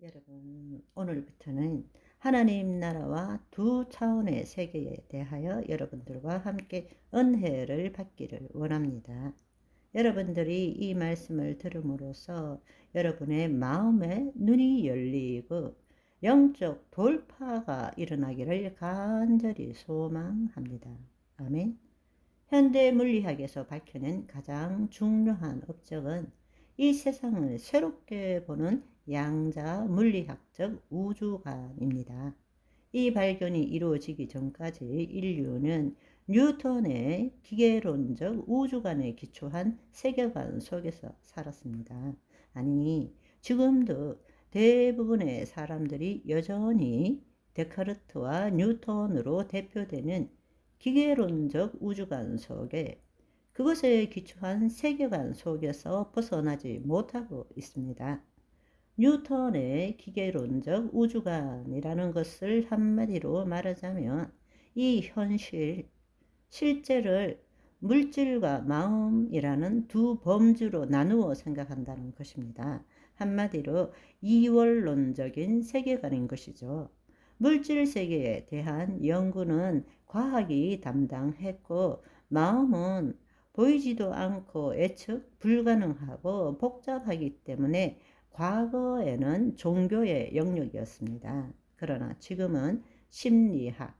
여러분, 오늘부터는 하나님 나라와 두 차원의 세계에 대하여 여러분들과 함께 은혜를 받기를 원합니다. 여러분들이 이 말씀을 들음으로써 여러분의 마음의 눈이 열리고 영적 돌파가 일어나기를 간절히 소망합니다. 아멘. 현대 물리학에서 밝혀낸 가장 중요한 업적은 이 세상을 새롭게 보는 양자 물리학적 우주관입니다. 이 발견이 이루어지기 전까지 인류는 뉴턴의 기계론적 우주관에 기초한 세계관 속에서 살았습니다. 아니, 지금도 대부분의 사람들이 여전히 데카르트와 뉴턴으로 대표되는 기계론적 우주관 속에 그것에 기초한 세계관 속에서 벗어나지 못하고 있습니다. 뉴턴의 기계론적 우주관이라는 것을 한마디로 말하자면 이 실제를 물질과 마음이라는 두 범주로 나누어 생각한다는 것입니다. 한마디로 이원론적인 세계관인 것이죠. 물질 세계에 대한 연구는 과학이 담당했고 마음은 보이지도 않고 예측 불가능하고 복잡하기 때문에 과거에는 종교의 영역이었습니다. 그러나 지금은 심리학,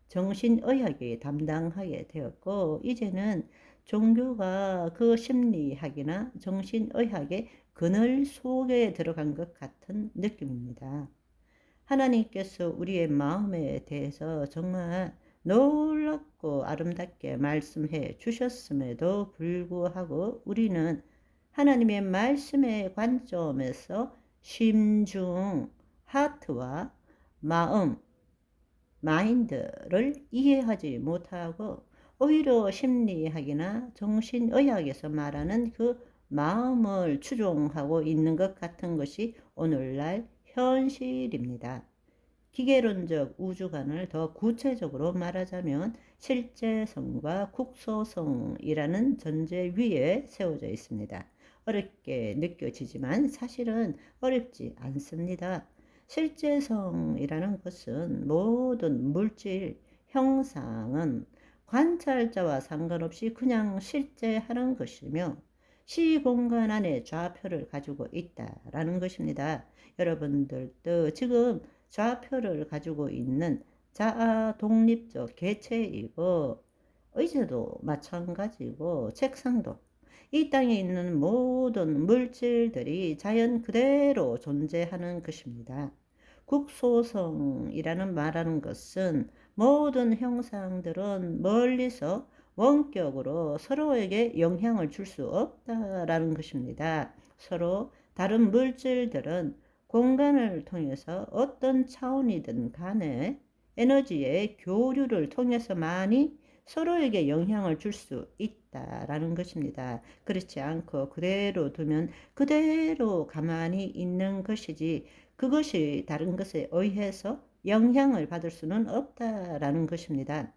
정신의학이 담당하게 되었고 이제는 종교가 그 심리학이나 정신의학의 그늘 속에 들어간 것 같은 느낌입니다. 하나님께서 우리의 마음에 대해서 정말 놀랍고 아름답게 말씀해 주셨음에도 불구하고 우리는 하나님의 말씀의 관점에서 심중, 하트와 마음, 마인드를 이해하지 못하고 오히려 심리학이나 정신의학에서 말하는 그 마음을 추종하고 있는 것 같은 것이 오늘날 현실입니다. 기계론적 우주관을 더 구체적으로 말하자면 실제성과 국소성이라는 전제 위에 세워져 있습니다. 어렵게 느껴지지만 사실은 어렵지 않습니다. 실제성이라는 것은 모든 물질, 형상은 관찰자와 상관없이 그냥 실제하는 것이며 시공간 안에 좌표를 가지고 있다라는 것입니다. 여러분들도 지금 좌표를 가지고 있는 자아 독립적 개체이고 의자도 마찬가지고 책상도 이 땅에 있는 모든 물질들이 자연 그대로 존재하는 것입니다. 국소성이라는 말하는 것은 모든 형상들은 멀리서 원격으로 서로에게 영향을 줄 수 없다라는 것입니다. 서로 다른 물질들은 공간을 통해서 어떤 차원이든 간에 에너지의 교류를 통해서만이 서로에게 영향을 줄 수 있다라는 것입니다. 그렇지 않고 그대로 두면 그대로 가만히 있는 것이지 그것이 다른 것에 의해서 영향을 받을 수는 없다라는 것입니다.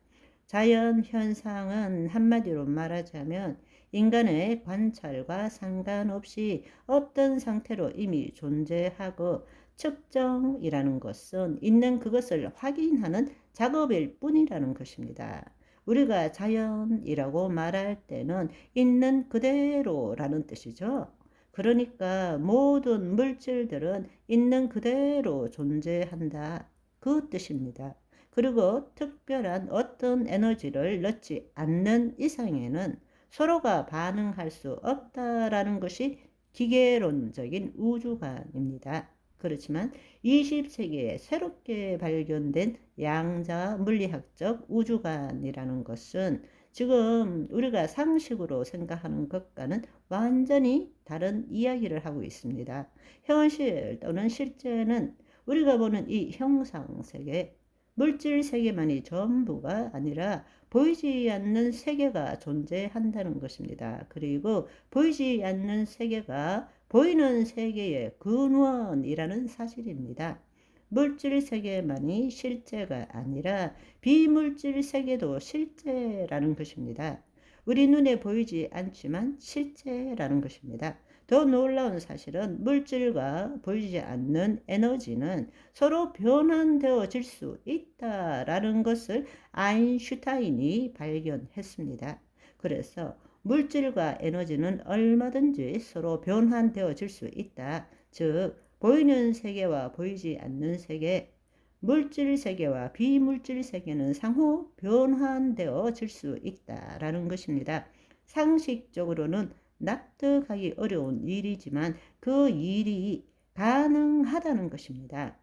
자연 현상은 한마디로 말하자면 인간의 관찰과 상관없이 어떤 상태로 이미 존재하고 측정이라는 것은 있는 그것을 확인하는 작업일 뿐이라는 것입니다. 우리가 자연이라고 말할 때는 있는 그대로라는 뜻이죠. 그러니까 모든 물질들은 있는 그대로 존재한다. 그 뜻입니다. 그리고 특별한 어떤 에너지를 넣지 않는 이상에는 서로가 반응할 수 없다라는 것이 기계론적인 우주관입니다. 그렇지만 20세기에 새롭게 발견된 양자 물리학적 우주관이라는 것은 지금 우리가 상식으로 생각하는 것과는 완전히 다른 이야기를 하고 있습니다. 현실 또는 실제는 우리가 보는 이 형상 세계, 물질 세계만이 전부가 아니라 보이지 않는 세계가 존재한다는 것입니다. 그리고 보이지 않는 세계가 보이는 세계의 근원이라는 사실입니다. 물질 세계만이 실제가 아니라 비물질 세계도 실제라는 것입니다. 우리 눈에 보이지 않지만 실제라는 것입니다. 더 놀라운 사실은 물질과 보이지 않는 에너지는 서로 변환되어질 수 있다라는 것을 아인슈타인이 발견했습니다. 그래서 물질과 에너지는 얼마든지 서로 변환되어질 수 있다. 즉, 보이는 세계와 보이지 않는 세계, 물질 세계와 비물질 세계는 상호 변환되어질 수 있다라는 것입니다. 상식적으로는 납득하기 어려운 일이지만 그 일이 가능하다는 것입니다.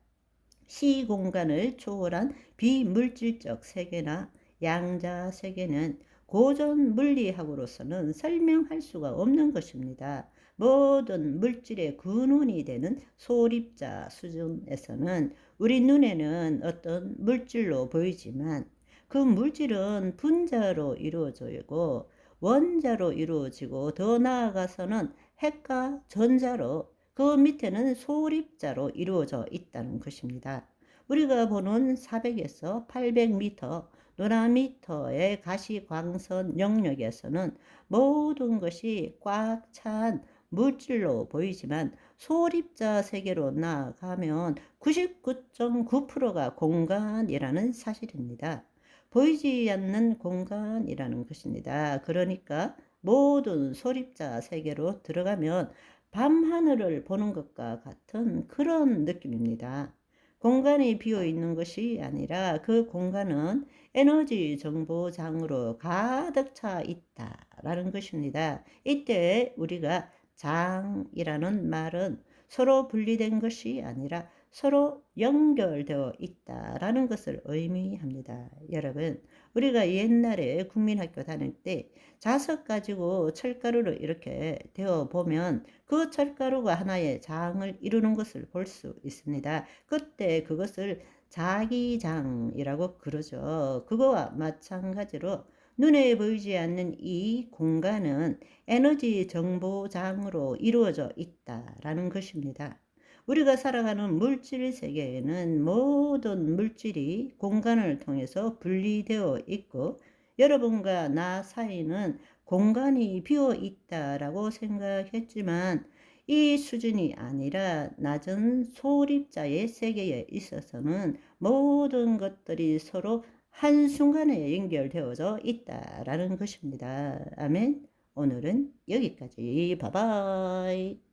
시공간을 초월한 비물질적 세계나 양자 세계는 고전 물리학으로서는 설명할 수가 없는 것입니다. 모든 물질의 근원이 되는 소립자 수준에서는 우리 눈에는 어떤 물질로 보이지만 그 물질은 분자로 이루어지고 원자로 이루어지고 더 나아가서는 핵과 전자로 그 밑에는 소립자로 이루어져 있다는 것입니다. 우리가 보는 400에서 800m 노나미터의 가시광선 영역에서는 모든 것이 꽉 찬 물질로 보이지만 소립자 세계로 나아가면 99.9%가 공간이라는 사실입니다. 보이지 않는 공간이라는 것입니다. 그러니까 모든 소립자 세계로 들어가면 밤하늘을 보는 것과 같은 그런 느낌입니다. 공간이 비어 있는 것이 아니라 그 공간은 에너지 정보장으로 가득 차 있다라는 것입니다. 이때 우리가 장이라는 말은 서로 분리된 것이 아니라 서로 연결되어 있다라는 것을 의미합니다. 여러분, 우리가 옛날에 국민학교 다닐 때 자석 가지고 철가루를 이렇게 데워 보면 그 철가루가 하나의 장을 이루는 것을 볼 수 있습니다. 그때 그것을 자기장이라고 그러죠. 그거와 마찬가지로 눈에 보이지 않는 이 공간은 에너지 정보장으로 이루어져 있다라는 것입니다. 우리가 살아가는 물질 세계에는 모든 물질이 공간을 통해서 분리되어 있고 여러분과 나 사이는 공간이 비어 있다라고 생각했지만 이 수준이 아니라 낮은 소립자의 세계에 있어서는 모든 것들이 서로 한순간에 연결되어져 있다라는 것입니다. 아멘. 오늘은 여기까지. 바이바이.